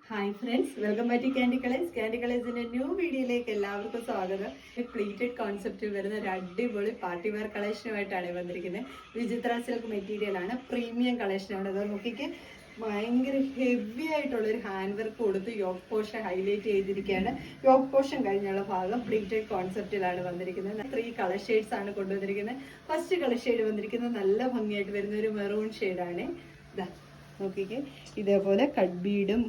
Hi friends, welcome back to candy colours. Candy കളേഴ്സിന്റെ new വീഡിയോയിലേക്ക് എല്ലാവർക്കും സ്വാഗതം. പ്ലീറ്റഡ് കോൺസെപ്റ്റിൽ വരുന്ന ഒരു അടിപൊളി പാർട്ടി വെയർ കളക്ഷനുമായിട്ടാണ് വന്നിരിക്കുന്നത്. വിചിത്ര സിൽക്ക് മെറ്റീരിയൽ ആണ്, പ്രീമിയം കളക്ഷനാണ്. അത് നോക്കിക്ക് ഭയങ്കര ഹെവി ആയിട്ടുള്ളൊരു ഹാൻഡ് വർക്ക് കൊടുത്ത് യോക്ക് പോർഷൻ ഹൈലൈറ്റ് ചെയ്തിരിക്കുകയാണ്. യോക്ക് പോർഷൻ കഴിഞ്ഞുള്ള ഭാഗം പ്ലീറ്റഡ് കോൺസെപ്റ്റിലാണ് വന്നിരിക്കുന്നത്. 3 കളർ ഷെയ്ഡ്സ് ആണ് കൊണ്ടുവന്നിരിക്കുന്നത്. ഫസ്റ്റ് കളർ ഷെയ്ഡ് വന്നിരിക്കുന്നത് നല്ല ഭംഗിയായിട്ട് വരുന്ന ഒരു മെറൂൺ ഷെയ്ഡാണ്. ഇതാ നോക്കിക്കേ, ഇതേപോലെ കട്ട് ബീഡും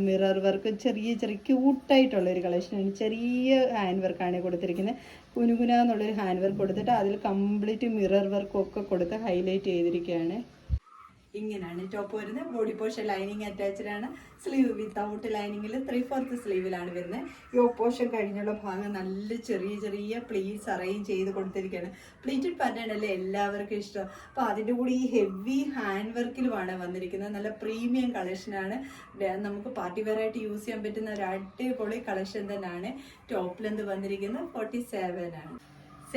മിറർ വർക്കും ചെറിയ ചെറിയ ക്യൂട്ടായിട്ടുള്ള ഒരു കളക്ഷനാണ്. ചെറിയ ഹാൻഡ് വർക്കാണ് കൊടുത്തിരിക്കുന്നത്. കുനുകുന എന്നുള്ളൊരു ഹാൻഡ് വർക്ക് കൊടുത്തിട്ട് അതിൽ കംപ്ലീറ്റ് മിറർ വർക്കും ഒക്കെ കൊടുത്ത് ഹൈലൈറ്റ് ചെയ്തിരിക്കുകയാണ്. ഇങ്ങനെയാണ് ടോപ്പ് വരുന്നത്. ബോഡി പോർഷൻ ലൈനിങ് അറ്റാച്ച്ഡ് ആണ്. സ്ലീവ് വിത്തൗട്ട് ലൈനിങ്ങിൽ 3/4 സ്ലീവിലാണ് വരുന്നത്. യോക്ക് പോർഷൻ കഴിഞ്ഞുള്ള ഭാഗം നല്ല ചെറിയ ചെറിയ പ്ലീറ്റ്സ് അറേഞ്ച് ചെയ്ത് കൊടുത്തിരിക്കുകയാണ്. പ്ലീറ്റഡ് പാറ്റേൺ അല്ലേ എല്ലാവർക്കും ഇഷ്ടം. അപ്പോൾ അതിൻ്റെ കൂടി ഈ ഹെവി ഹാൻഡ് വർക്കിലുമാണ് വന്നിരിക്കുന്നത്. നല്ല പ്രീമിയം കളക്ഷനാണ്. നമുക്ക് പാർട്ടി വെയർ ആയിട്ട് യൂസ് ചെയ്യാൻ പറ്റുന്ന ഒരു അടിപൊളി കളക്ഷൻ തന്നെയാണ്. ടോപ്പ് ലെന്ത് വന്നിരിക്കുന്നത് 47 ആണ്.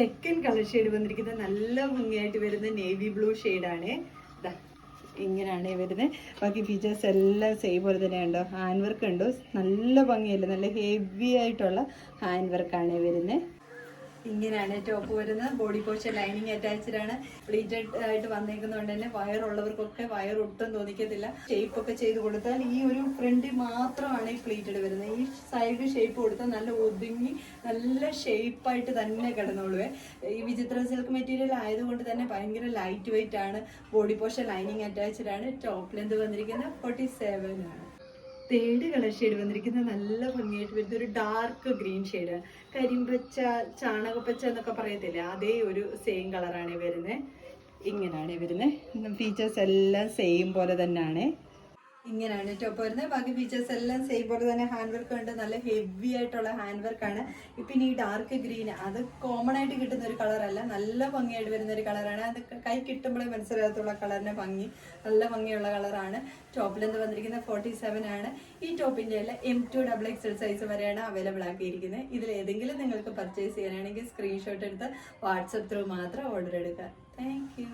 സെക്കൻഡ് കളർ ഷെയ്ഡ് വന്നിരിക്കുന്നത് നല്ല ഭംഗിയായിട്ട് വരുന്ന നേവി ബ്ലൂ ഷെയ്ഡാണ്. ഇങ്ങനെയാണ് വരുന്നത്. ബാക്കി ഫീച്ചേഴ്സ് എല്ലാം സെയിം പോലെ തന്നെ ഉണ്ടോ. ഹാൻഡ് വർക്ക് ഉണ്ടോ, നല്ല ഭംഗിയല്ലേ, നല്ല ഹെവി ആയിട്ടുള്ള ഹാൻഡ് വർക്കാണ് വരുന്നത്. ഇങ്ങനെയാണ് ടോപ്പ് വരുന്നത്. ബോഡി പോർഷൻ ലൈനിങ് അറ്റാച്ച്ഡ് ആണ്. പ്ലീറ്റഡ് ആയിട്ട് വന്നേക്കുന്നതുകൊണ്ട് തന്നെ വയറുള്ളവർക്കൊക്കെ വയർ ഒട്ടും തോന്നിക്കത്തില്ല. ഷേപ്പ് ഒക്കെ ചെയ്ത് കൊടുത്താൽ ഈ ഒരു ഫ്രണ്ടിൽ മാത്രമാണ് ഈ പ്ലീറ്റഡ് വരുന്നത്. ഈ സൈഡ് ഷേപ്പ് കൊടുത്താൽ നല്ല ഒതുങ്ങി നല്ല ഷേപ്പായിട്ട് തന്നെ കിടന്നോളുവേ. ഈ വിചിത്ര സിൽക്ക് മെറ്റീരിയൽ ആയതുകൊണ്ട് തന്നെ ഭയങ്കര ലൈറ്റ് വെയിറ്റ് ആണ്. ബോഡി പോർഷൻ ലൈനിങ് അറ്റാച്ച്ഡ് ആണ്. ടോപ്പ് ലെന്ത് വന്നിരിക്കുന്നത് 47 ആണ്. തേർഡ് കളർ ഷെയ്ഡ് വന്നിരിക്കുന്നത് നല്ല ഭംഗിയായിട്ട് വരുന്ന ഒരു ഡാർക്ക് ഗ്രീൻ ഷെയ്ഡാണ്. കരിമ്പച്ച, ചാണകപ്പച്ച എന്നൊക്കെ പറയത്തില്ലേ, അതേ ഒരു സെയിം കളറാണ് വരുന്നത്. ഇങ്ങനെയാണ് വരുന്നത്. ഫീച്ചേഴ്സ് എല്ലാം സെയിം പോലെ തന്നെയാണ്. ഇങ്ങനെയാണ് ടോപ്പ് വരുന്നത്. ബാക്കി ഫീച്ചേഴ്സ് എല്ലാം സെയിം പോലെ തന്നെ. ഹാൻഡ് വർക്ക് ഉണ്ട്, നല്ല ഹെവി ആയിട്ടുള്ള ഹാൻഡ് വർക്കാണ്. പിന്നെ ഈ ഡാർക്ക് ഗ്രീൻ അത് കോമൺ ആയിട്ട് കിട്ടുന്ന ഒരു കളറല്ല, നല്ല ഭംഗിയായിട്ട് വരുന്ന ഒരു കളറാണ്. അത് കൈ കിട്ടുമ്പോഴേ മനസ്സിലാകത്തുള്ള കളറിന്റെ ഭംഗി, നല്ല ഭംഗിയുള്ള കളറാണ്. ടോപ്പിൽ എന്ത് വന്നിരിക്കുന്നത് 47 ആണ്. ഈ ടോപ്പിന്റെ എല്ലാം M2 XXL സൈസ് വരെയാണ് അവൈലബിൾ ആക്കിയിരിക്കുന്നത്. ഇതിൽ ഏതെങ്കിലും നിങ്ങൾക്ക് പർച്ചേസ് ചെയ്യാനാണെങ്കിൽ സ്ക്രീൻഷോട്ട് എടുത്ത് വാട്സപ്പ് ത്രൂ മാത്രം ഓർഡർ എടുക്കുക. Thank you.